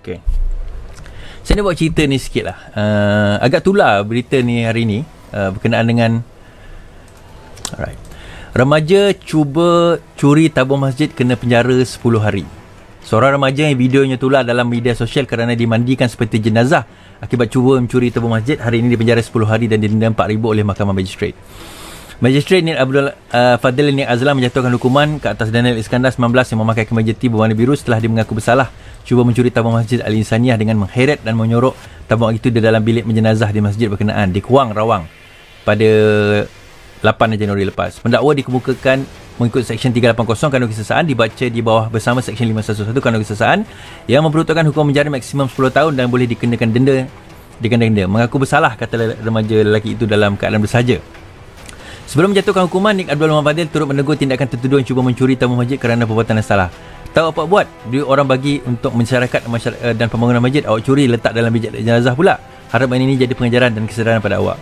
Okay. Saya nak buat cerita ni sikit lah. Agak tular berita ni hari ni berkenaan dengan alright. Remaja cuba curi tabung masjid kena penjara 10 hari. Seorang remaja yang videonya tular dalam media sosial kerana dimandikan seperti jenazah akibat cuba mencuri tabung masjid hari ini dipenjara 10 hari dan didenda 4,000 oleh Mahkamah Magistrate. Magistrate Nir Abdul Fadil Nir Azlan menjatuhkan hukuman ke atas Daniel Iskandar 19 yang memakai kemeja T berwarna biru setelah dia mengaku bersalah cuba mencuri tabung masjid Al-Insaniyah dengan mengheret dan menyorok tabung itu di dalam bilik menjenazah di masjid berkenaan di Kuang Rawang pada 8 Januari lepas. Pendakwa dikemukakan mengikut Seksyen 380 Kanun Kesesaan dibaca di bawah bersama Seksyen 511 Kanun Kesesaan yang memperuntukkan hukuman penjara maksimum 10 tahun dan boleh dikenakan denda. Mengaku bersalah, kata remaja lelaki itu dalam keadaan bersahaja. Sebelum menjatuhkan hukuman, Nik Abdul Muhammad Fadil turut menegur tindakan tertuduh yang cuba mencuri tabung masjid kerana perbuatan yang salah. Tahu apa buat? Dia orang bagi untuk masyarakat dan pembangunan masjid, awak curi letak dalam bilik jenazah pula. Harap ini jadi pengajaran dan kesedaran pada awak.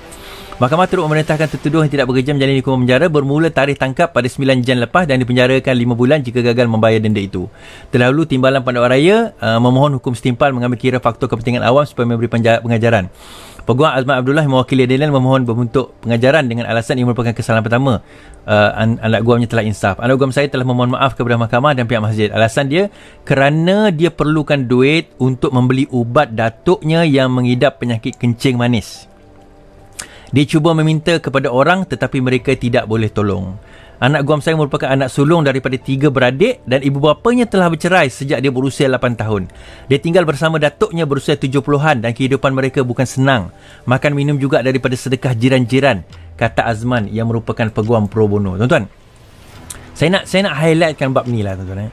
Mahkamah turut memerintahkan tertuduh yang tidak bekerja menjalani hukuman penjara bermula tarikh tangkap pada 9 Jan lepas dan dipenjarakan 5 bulan jika gagal membayar denda itu. Terdahulu Timbalan Pandawa Raya memohon hukum setimpal mengambil kira faktor kepentingan awam supaya memberi pengajaran. Peguam Azman Abdullah mewakili Daniel memohon berbentuk pengajaran dengan alasan ini merupakan kesalahan pertama. Anak guamnya telah insaf. Anak guam saya telah memohon maaf kepada mahkamah dan pihak masjid. Alasan dia kerana dia perlukan duit untuk membeli ubat datuknya yang mengidap penyakit kencing manis. Dia cuba meminta kepada orang tetapi mereka tidak boleh tolong. Anak guam saya merupakan anak sulung daripada 3 beradik dan ibu bapanya telah bercerai sejak dia berusia 8 tahun. Dia tinggal bersama datuknya berusia 70-an dan kehidupan mereka bukan senang. Makan minum juga daripada sedekah jiran-jiran, kata Azman yang merupakan peguam pro bono. Tuan-tuan, saya nak highlightkan bab ni lah tuan-tuan.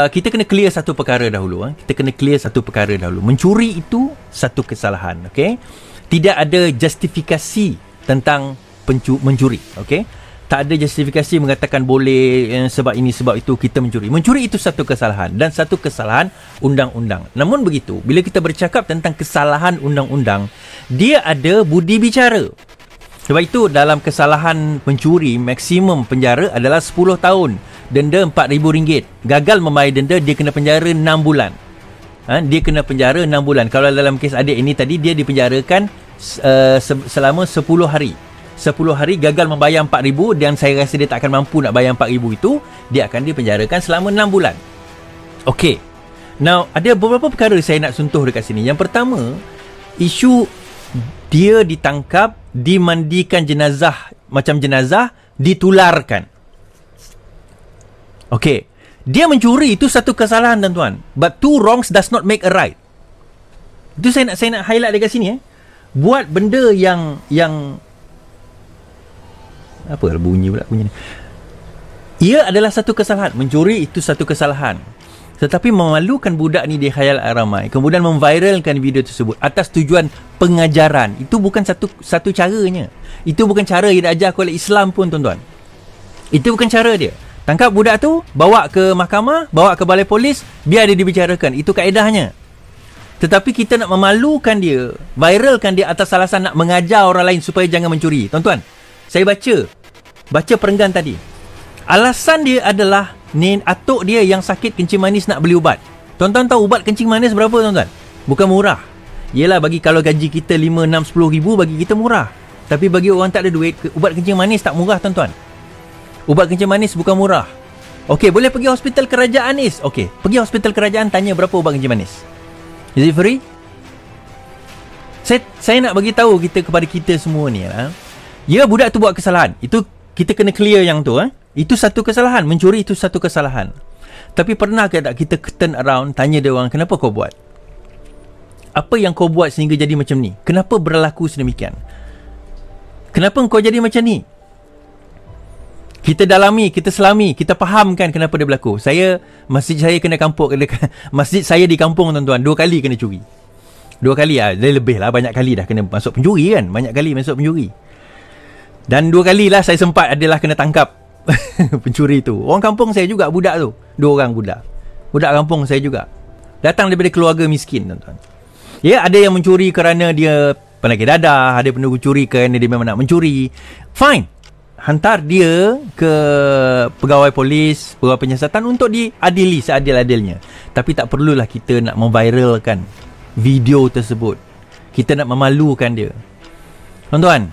Kita kena clear satu perkara dahulu. Mencuri itu satu kesalahan, okey? Tidak ada justifikasi tentang mencuri, okey? Tak ada justifikasi mengatakan boleh sebab ini sebab itu kita mencuri. Mencuri itu satu kesalahan dan satu kesalahan undang-undang. Namun begitu, bila kita bercakap tentang kesalahan undang-undang, dia ada budi bicara. Sebab itu dalam kesalahan mencuri, maksimum penjara adalah 10 tahun. Denda RM4,000. Gagal membayar denda, dia kena penjara 6 bulan. Dia kena penjara 6 bulan. Kalau dalam kes adik ini tadi, dia dipenjarakan selama 10 hari. 10 hari gagal membayar RM4,000 dan saya rasa dia tak akan mampu nak bayar RM4,000 itu, dia akan dipenjarakan selama 6 bulan. Okey. Now, ada beberapa perkara saya nak sentuh dekat sini. Yang pertama, isu dia ditangkap, dimandikan jenazah, macam jenazah, ditularkan. Okey. Dia mencuri itu satu kesalahan tuan-tuan. But two wrongs does not make a right. Itu saya nak highlight dekat sini. Buat benda yang apa bunyi ni. Ia adalah satu kesalahan. Mencuri itu satu kesalahan. Tetapi memalukan budak ni di khayal ramai. Kemudian memviralkan video tersebut atas tujuan pengajaran. Itu bukan satu caranya. Itu bukan cara yang diajar oleh Islam pun tuan-tuan. Itu bukan cara dia. Tangkap budak tu, bawa ke mahkamah, bawa ke balai polis, biar dia dibicarakan. Itu kaedahnya. Tetapi kita nak memalukan dia, viralkan dia atas alasan nak mengajar orang lain supaya jangan mencuri. Tuan-tuan, saya baca perenggan tadi. Alasan dia adalah atuk dia yang sakit kencing manis nak beli ubat. Tuan-tuan tahu ubat kencing manis berapa tuan-tuan? Bukan murah. Yelah, bagi kalau gaji kita 5, 6, 10 ribu, bagi kita murah. Tapi bagi orang tak ada duit, ubat kencing manis tak murah tuan-tuan. Ubat kencing manis bukan murah. Okey, boleh pergi hospital kerajaan Is. Okey, pergi hospital kerajaan, tanya berapa ubat kencing manis. Is it free? Saya nak bagi tahu kepada kita semua ni ya, budak tu buat kesalahan. Itu kita kena clear yang tu. Itu satu kesalahan. Mencuri itu satu kesalahan. Tapi pernah ke tak kita turn around, tanya dia orang, kenapa kau buat? Apa yang kau buat sehingga jadi macam ni? Kenapa berlaku sedemikian? Kenapa kau jadi macam ni? Kita dalami, kita selami, kita fahamkan kenapa dia berlaku. Masjid saya kena kampung, masjid saya di kampung tuan-tuan, 2 kali kena curi. 2 kali lah, dia lebih lah, banyak kali dah kena masuk pencuri kan. Banyak kali masuk pencuri. Dan 2 kali lah saya sempat adalah kena tangkap pencuri tu. Orang kampung saya juga budak tu. 2 orang budak. Budak kampung saya juga. Datang daripada keluarga miskin tuan-tuan. Ya, ada yang mencuri kerana dia penyakit dadah, ada yang mencuri kerana dia memang nak mencuri. Fine. Hantar dia ke pegawai polis, pegawai penyiasatan untuk diadili seadil-adilnya. Tapi tak perlulah kita nak memviralkan video tersebut. Kita nak memalukan dia. Tuan-tuan,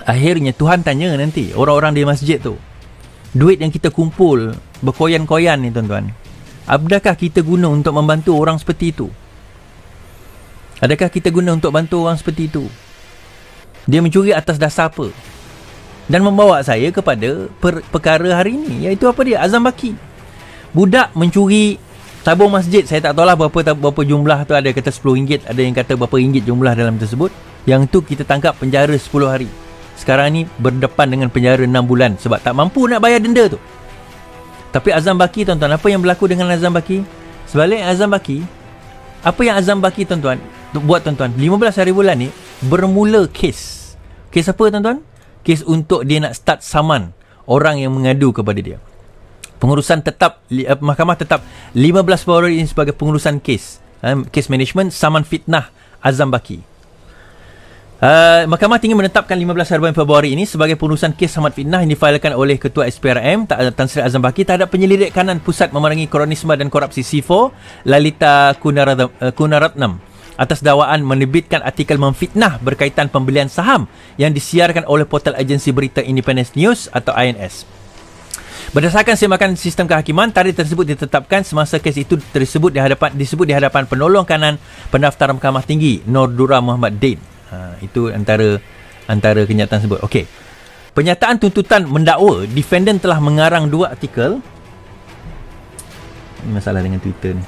akhirnya Tuhan tanya nanti orang-orang di masjid tu, duit yang kita kumpul berkoyan-koyan ni tuan-tuan, adakah kita guna untuk membantu orang seperti itu? Adakah kita guna untuk bantu orang seperti itu? Dia mencuri atas dasar apa? Dan membawa saya kepada perkara hari ini, iaitu apa dia? Azam Baki. Budak mencuri tabung masjid. Saya tak tahulah berapa jumlah tu. Ada kata RM10, ada yang kata berapa ringgit jumlah dalam tersebut. Yang tu kita tangkap penjara 10 hari. Sekarang ni berdepan dengan penjara 6 bulan sebab tak mampu nak bayar denda tu. Tapi Azam Baki tuan-tuan, apa yang berlaku dengan Azam Baki? Sebalik Azam Baki, apa yang Azam Baki tuan-tuan buat tuan-tuan, 15 hari bulan ni bermula kes. Kes apa tuan-tuan? Kes untuk dia nak start saman orang yang mengadu kepada dia. Pengurusan tetap, mahkamah tetap 15 Februari ini sebagai pengurusan kes. Kes management saman fitnah Azam Baki. Mahkamah tinggi menetapkan 15 Februari ini sebagai pengurusan kes saman fitnah yang difailkan oleh Ketua SPRM Tan Sri Azam Baki terhadap penyelidik kanan Pusat Memerangi Kronisme dan Korupsi SIFO Lalita Kunaratnam atas dakwaan menerbitkan artikel memfitnah berkaitan pembelian saham yang disiarkan oleh portal agensi berita Independence News atau INS. Berdasarkan semakan sistem kehakiman, tarikh tersebut ditetapkan semasa kes itu disebut di hadapan penolong kanan pendaftar Mahkamah Tinggi Nordura Muhammad Din. Itu antara kenyataan tersebut. Okey. Penyataan tuntutan mendakwa, defendant telah mengarang 2 artikel. Ini masalah dengan Twitter ni.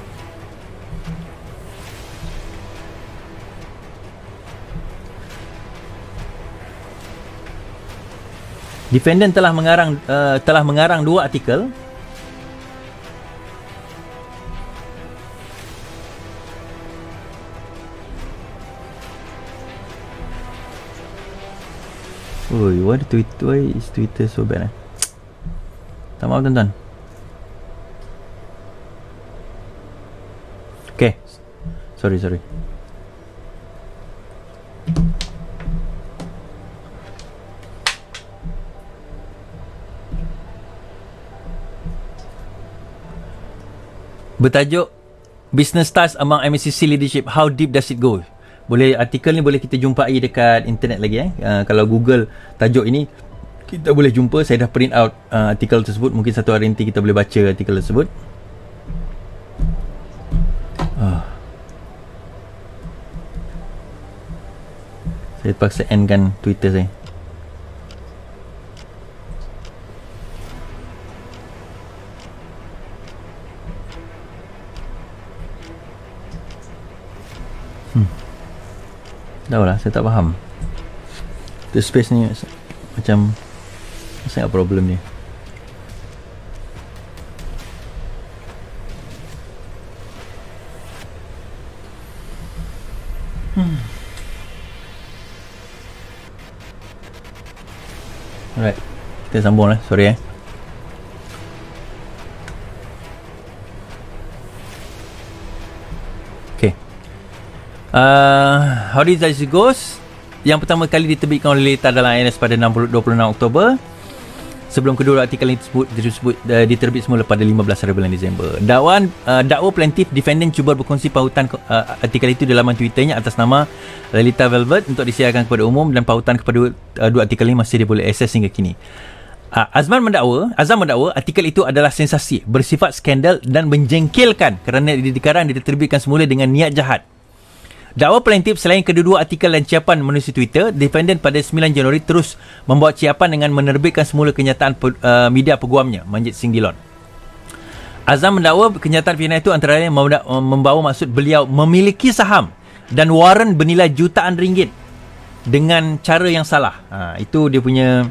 Defendant telah mengarang 2 artikel. Oi, why is Twitter so bad? Tak maaf tuan-tuan. Okay. Sorry. Bertajuk Business Stars Among MSCC Leadership, How Deep Does It Go? Artikel ni boleh kita jumpai dekat internet lagi. Kalau Google tajuk ini, kita boleh jumpa. Saya dah print out artikel tersebut. Mungkin satu hari nanti kita boleh baca artikel tersebut. Saya terpaksa endkan Twitter saya. Tahu lah, saya tak faham. The space ni macam sangat problem ni. Alright, kita sambung lah. Sorry How Deep Does It Go? Yang pertama kali diterbitkan oleh Lita dalam INS pada 26 Oktober. Sebelum kedua artikel ini diterbit semula pada 15 hari bulan Disember. Dakwa plaintiff defendant cuba berkongsi pautan artikel itu di laman Twitternya atas nama Lalita Velvet untuk disiarkan kepada umum, dan pautan kepada 2 artikel ini masih boleh akses hingga kini. Azam mendakwa artikel itu adalah sensasi, bersifat skandal dan menjengkelkan kerana diterbitkan semula dengan niat jahat. Dakwa plaintiff selain kedua-dua artikel dan ciapan menerusi Twitter, defendant pada 9 Januari terus membuat ciapan dengan menerbitkan semula kenyataan media peguamnya, Manjit Singh Dillon. Azam mendakwa kenyataan pidana itu antara lain membawa maksud beliau memiliki saham dan waran bernilai jutaan ringgit dengan cara yang salah. Itu dia punya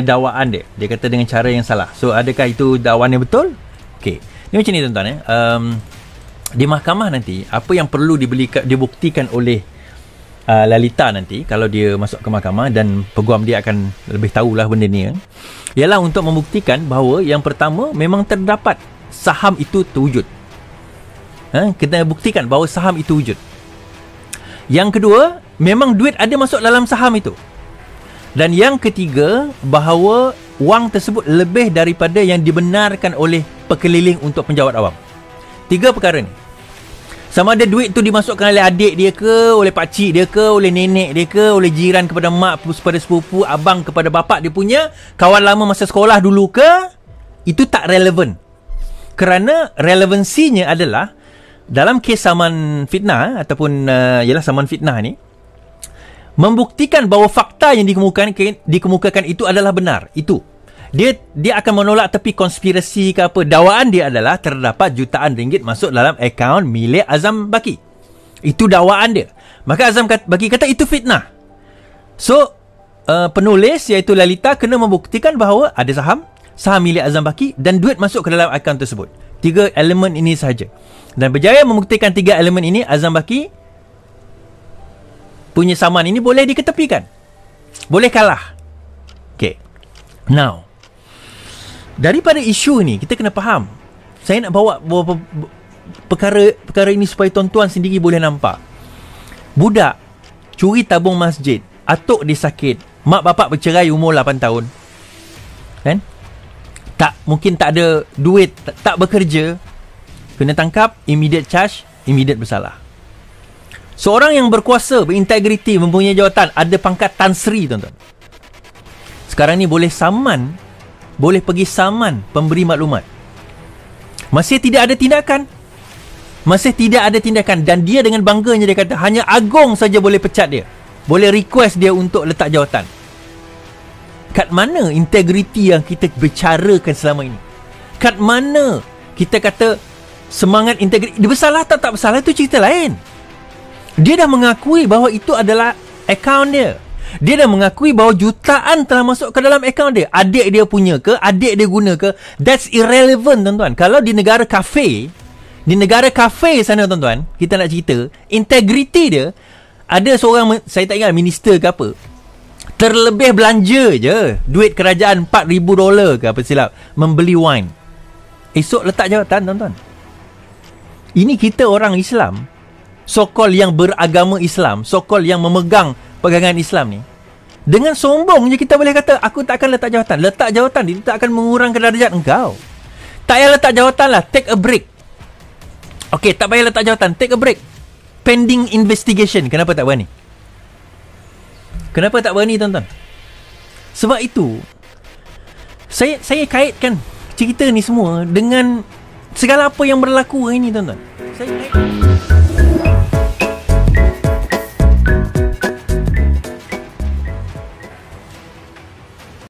dakwaan dia. Dia kata dengan cara yang salah. So adakah itu dakwaan yang betul? Okey. Ini macam ni tuan-tuan di mahkamah nanti, apa yang perlu dibuktikan oleh Lalita nanti kalau dia masuk ke mahkamah, dan peguam dia akan lebih tahulah benda ni, ialah untuk membuktikan bahawa yang pertama memang terdapat saham itu terwujud. Kita buktikan bahawa saham itu wujud. Yang kedua, memang duit ada masuk dalam saham itu. Dan yang ketiga, bahawa wang tersebut lebih daripada yang dibenarkan oleh pekeliling untuk penjawat awam. Tiga perkara ni. Sama ada duit tu dimasukkan oleh adik dia ke, oleh pakcik dia ke, oleh nenek dia ke, oleh jiran kepada mak, kepada sepupu, abang kepada bapak dia punya, kawan lama masa sekolah dulu ke, itu tak relevan. Kerana relevansinya adalah dalam kes saman fitnah ataupun ialah saman fitnah ni, membuktikan bahawa fakta yang dikemukakan itu adalah benar. Itu dia akan menolak tepi konspirasi ke apa. Dakwaan dia adalah terdapat jutaan ringgit masuk dalam akaun milik Azam Baki. Itu dakwaan dia. Maka Azam Baki kata itu fitnah. So penulis iaitu Lalita kena membuktikan bahawa ada saham milik Azam Baki dan duit masuk ke dalam akaun tersebut. 3 elemen ini sahaja. Dan berjaya membuktikan 3 elemen ini, Azam Baki punya saman ini boleh diketepikan. Boleh kalah. Okay. Now, daripada isu ni kita kena faham. Saya nak bawa perkara ini supaya tuan-tuan sendiri boleh nampak. Budak curi tabung masjid, atuk dia sakit, mak bapak bercerai umur 8 tahun. Kan? Mungkin tak ada duit, tak bekerja, kena tangkap, immediate charge, immediate bersalah. Seorang yang berkuasa, berintegriti, mempunyai jawatan, ada pangkat Tan Sri, tuan-tuan. Sekarang ni boleh pergi saman pemberi maklumat. Masih tidak ada tindakan. Dan dia dengan bangganya dia kata hanya Agong saja boleh pecat dia, boleh request dia untuk letak jawatan. Kat mana integriti yang kita bicarakan selama ini? Kat mana kita kata semangat integriti? Dia bersalah tak bersalah, itu cerita lain. Dia dah mengakui bahawa itu adalah akaun dia. Dia dah mengakui bahawa jutaan telah masuk ke dalam akaun dia. Adik dia punya ke, adik dia guna ke, that's irrelevant, tuan-tuan. Kalau di negara kafe sana, tuan-tuan, kita nak cerita, integriti dia, ada seorang, saya tak ingat minister ke apa, terlebih belanja je duit kerajaan $4,000 ke apa silap, membeli wine. Esok letak jawatan, tuan-tuan. Ini kita orang Islam, so-called yang beragama Islam, so-called yang memegang pegangan Islam ni, dengan sombong je kita boleh kata aku tak akan letak jawatan. Letak jawatan itu tak akan mengurangkan darjat engkau. Tak payah letak jawatan lah, take a break. Okay, tak payah letak jawatan, take a break, pending investigation. Kenapa tak berani? Tuan-tuan? Sebab itu saya kaitkan cerita ni semua dengan segala apa yang berlaku hari ni, tuan-tuan. Saya